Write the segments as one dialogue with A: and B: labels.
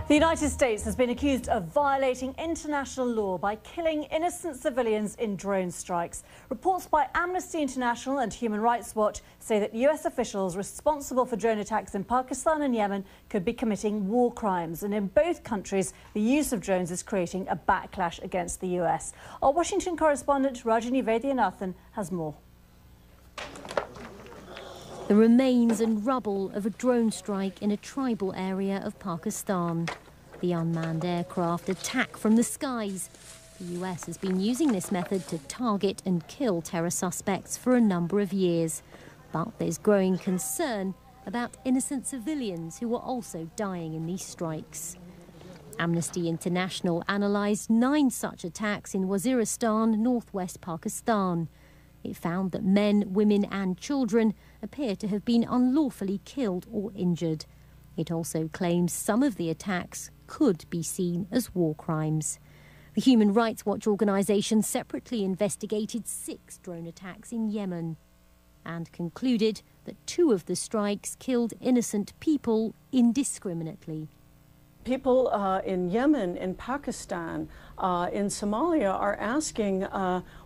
A: The United States has been accused of violating international law by killing innocent civilians in drone strikes. Reports by Amnesty International and Human Rights Watch say that US officials responsible for drone attacks in Pakistan and Yemen could be committing war crimes. And in both countries, the use of drones is creating a backlash against the US. Our Washington correspondent Rajini Vaidyanathan has more.
B: The remains and rubble of a drone strike in a tribal area of Pakistan. The unmanned aircraft attack from the skies. The US has been using this method to target and kill terror suspects for a number of years. But there's growing concern about innocent civilians who are also dying in these strikes. Amnesty International analysed 9 such attacks in Waziristan, northwest Pakistan. It found that men, women and children appear to have been unlawfully killed or injured. It also claims some of the attacks could be seen as war crimes. The Human Rights Watch organisation separately investigated 6 drone attacks in Yemen and concluded that 2 of the strikes killed innocent people indiscriminately.
C: People in Yemen, in Pakistan, in Somalia are asking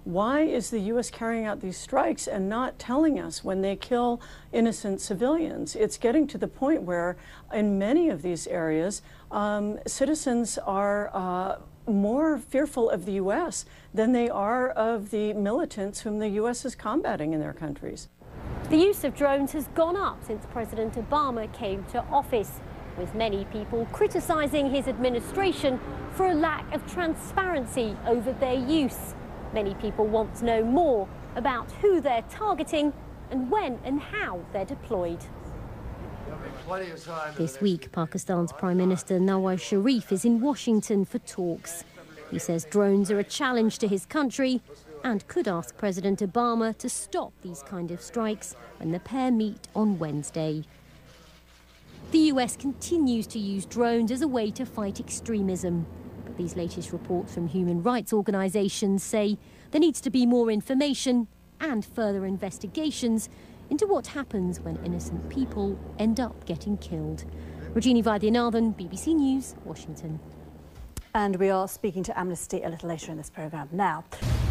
C: why is the U.S. carrying out these strikes and not telling us when they kill innocent civilians? It's getting to the point where in many of these areas, citizens are more fearful of the U.S. than they are of the militants whom the U.S. is combating in their countries.
B: The use of drones has gone up since President Obama came to office, with many people criticising his administration for a lack of transparency over their use. Many people want to know more about who they're targeting and when and how they're deployed. This week, Pakistan's Prime Minister Nawaz Sharif is in Washington for talks. He says drones are a challenge to his country and could ask President Obama to stop these kind of strikes when the pair meet on Wednesday. The US continues to use drones as a way to fight extremism. But these latest reports from human rights organisations say there needs to be more information and further investigations into what happens when innocent people end up getting killed. Rajini Vaidyanathan, BBC News, Washington.
A: And we are speaking to Amnesty a little later in this programme. Now,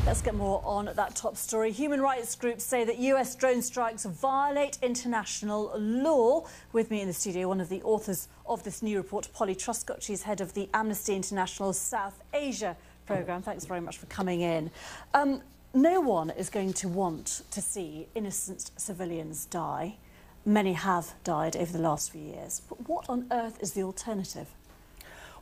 A: let's get more on that top story. Human rights groups say that US drone strikes violate international law. With me in the studio, one of the authors of this new report, Polly Truscott. She's head of the Amnesty International South Asia programme. Thanks very much for coming in. No one is going to want to see innocent civilians die. Many have died over the last few years. But what on earth is the alternative?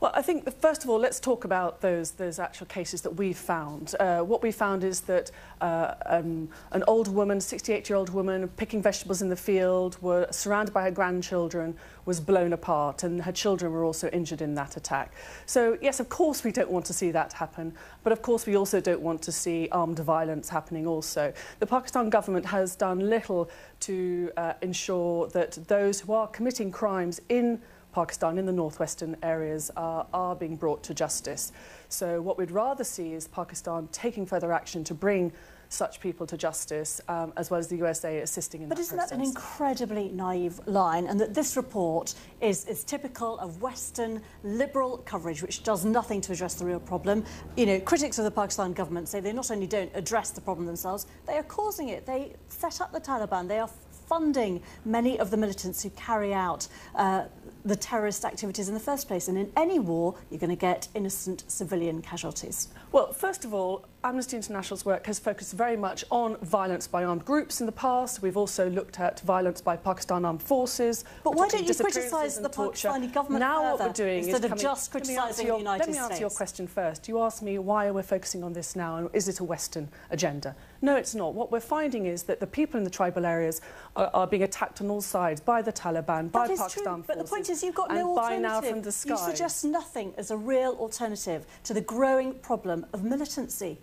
D: Well, I think, first of all, let's talk about those actual cases that we've found. What we found is that an old woman, 68-year-old woman, picking vegetables in the field, were surrounded by her grandchildren, was blown apart, and her children were also injured in that attack. So, yes, of course we don't want to see that happen, but of course we also don't want to see armed violence happening also. The Pakistan government has done little to ensure that those who are committing crimes in Pakistan, in the northwestern areas, are being brought to justice. So what we'd rather see is Pakistan taking further action to bring such people to justice, as well as the USA assisting in that process.
A: But isn't that an incredibly naive line, and that this report is typical of Western liberal coverage, which does nothing to address the real problem? You know, critics of the Pakistan government say they not only don't address the problem themselves, they are causing it. They set up the Taliban. They are funding many of the militants who carry out the terrorist activities in the first place. And in any war, you're going to get innocent civilian casualties.
D: Well, first of all, Amnesty International's work has focused very much on violence by armed groups in the past. We've also looked at violence by Pakistan armed forces.
A: But why don't you criticise the Pakistani government
D: now
A: further,
D: what we're doing
A: instead
D: is
A: of just criticising the United States?
D: Let me answer your question first. You asked me why we're focusing on this now, and is it a Western agenda? No, it's not. What we're finding is that the people in the tribal areas are being attacked on all sides by the Taliban, by Pakistan forces.
A: But the point is, you've got no alternative.
D: Now from the skies.
A: You suggest nothing as a real alternative to the growing problem of militancy.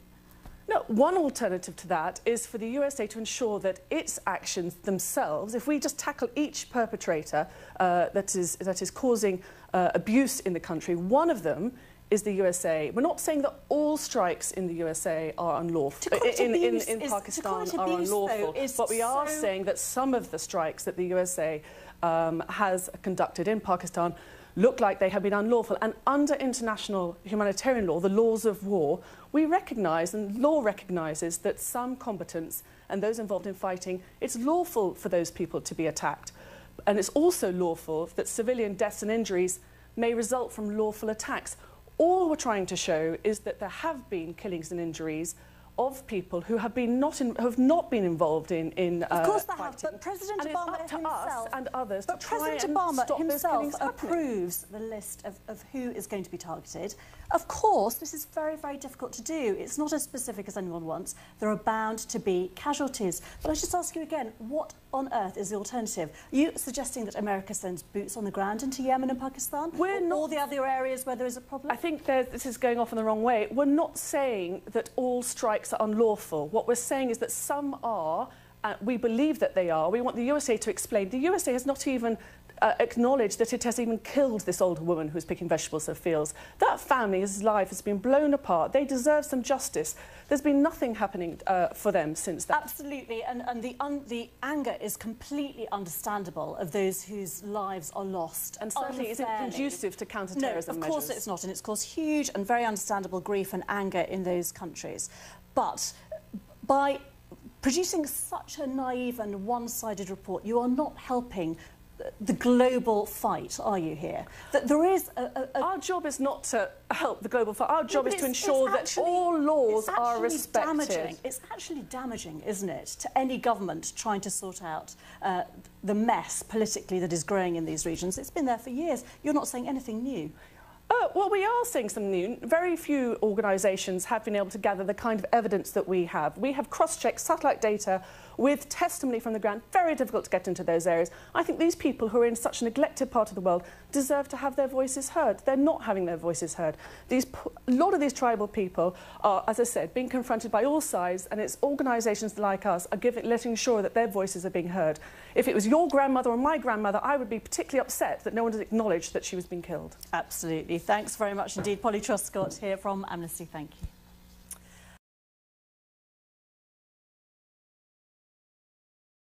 D: No, one alternative to that is for the USA to ensure that its actions themselves, if we just tackle each perpetrator that is causing abuse in the country, one of them is the USA. We're not saying that all strikes in the USA are unlawful, in Pakistan are unlawful, but we are saying that some of the strikes that the USA has conducted in Pakistan look like they have been unlawful. And under international humanitarian law, the laws of war, we recognise, and law recognises, that some combatants and those involved in fighting, it's lawful for those people to be attacked. And it's also lawful that civilian deaths and injuries may result from lawful attacks. All we're trying to show is that there have been killings and injuries of people who have not been involved in
A: of course they
D: fighting.
A: have, but President
D: and
A: Obama
D: it's up to
A: himself
D: us and others
A: but
D: to try
A: President
D: and
A: Obama
D: stop those
A: himself
D: killings happening.
A: approves the list of who is going to be targeted. Of course, this is very, very difficult to do. It's not as specific as anyone wants. There are bound to be casualties. But I just ask you again, what on earth is the alternative? Are you suggesting that America sends boots on the ground into Yemen and Pakistan?
D: We're not.
A: All the other areas where there is a problem?
D: I think this is going off in the wrong way. We're not saying that all strikes are unlawful. What we're saying is that some are. We believe that they are. We want the USA to explain. The USA has not even acknowledged that it has even killed this older woman who's picking vegetables in fields. That family's life has been blown apart. They deserve some justice. There's been nothing happening for them since then.
A: Absolutely, and the anger is completely understandable of those whose lives are lost.
D: And certainly isn't conducive to counter-terrorism measures.
A: No, of course it's not, and it's caused huge and very understandable grief and anger in those countries. But by producing such a naive and one-sided report, you are not helping the global fight, are you here? That there is
D: Our job is not to help the global fight. Our job is to ensure that all laws are respected.
A: It's actually damaging, isn't it, to any government trying to sort out the mess politically that is growing in these regions. It's been there for years. You're not saying anything new.
D: Well, we are saying something new. Very few organisations have been able to gather the kind of evidence that we have. We have cross-checked satellite data with testimony from the ground. Very difficult to get into those areas. I think these people who are in such a neglected part of the world deserve to have their voices heard. They're not having their voices heard. A lot of these tribal people are, as I said, being confronted by all sides, and it's organisations like us are letting sure that their voices are being heard. If it was your grandmother or my grandmother, I would be particularly upset that no one has acknowledged that she was being killed.
A: Absolutely. Thanks very much indeed. Polly Truscott here from Amnesty. Thank you.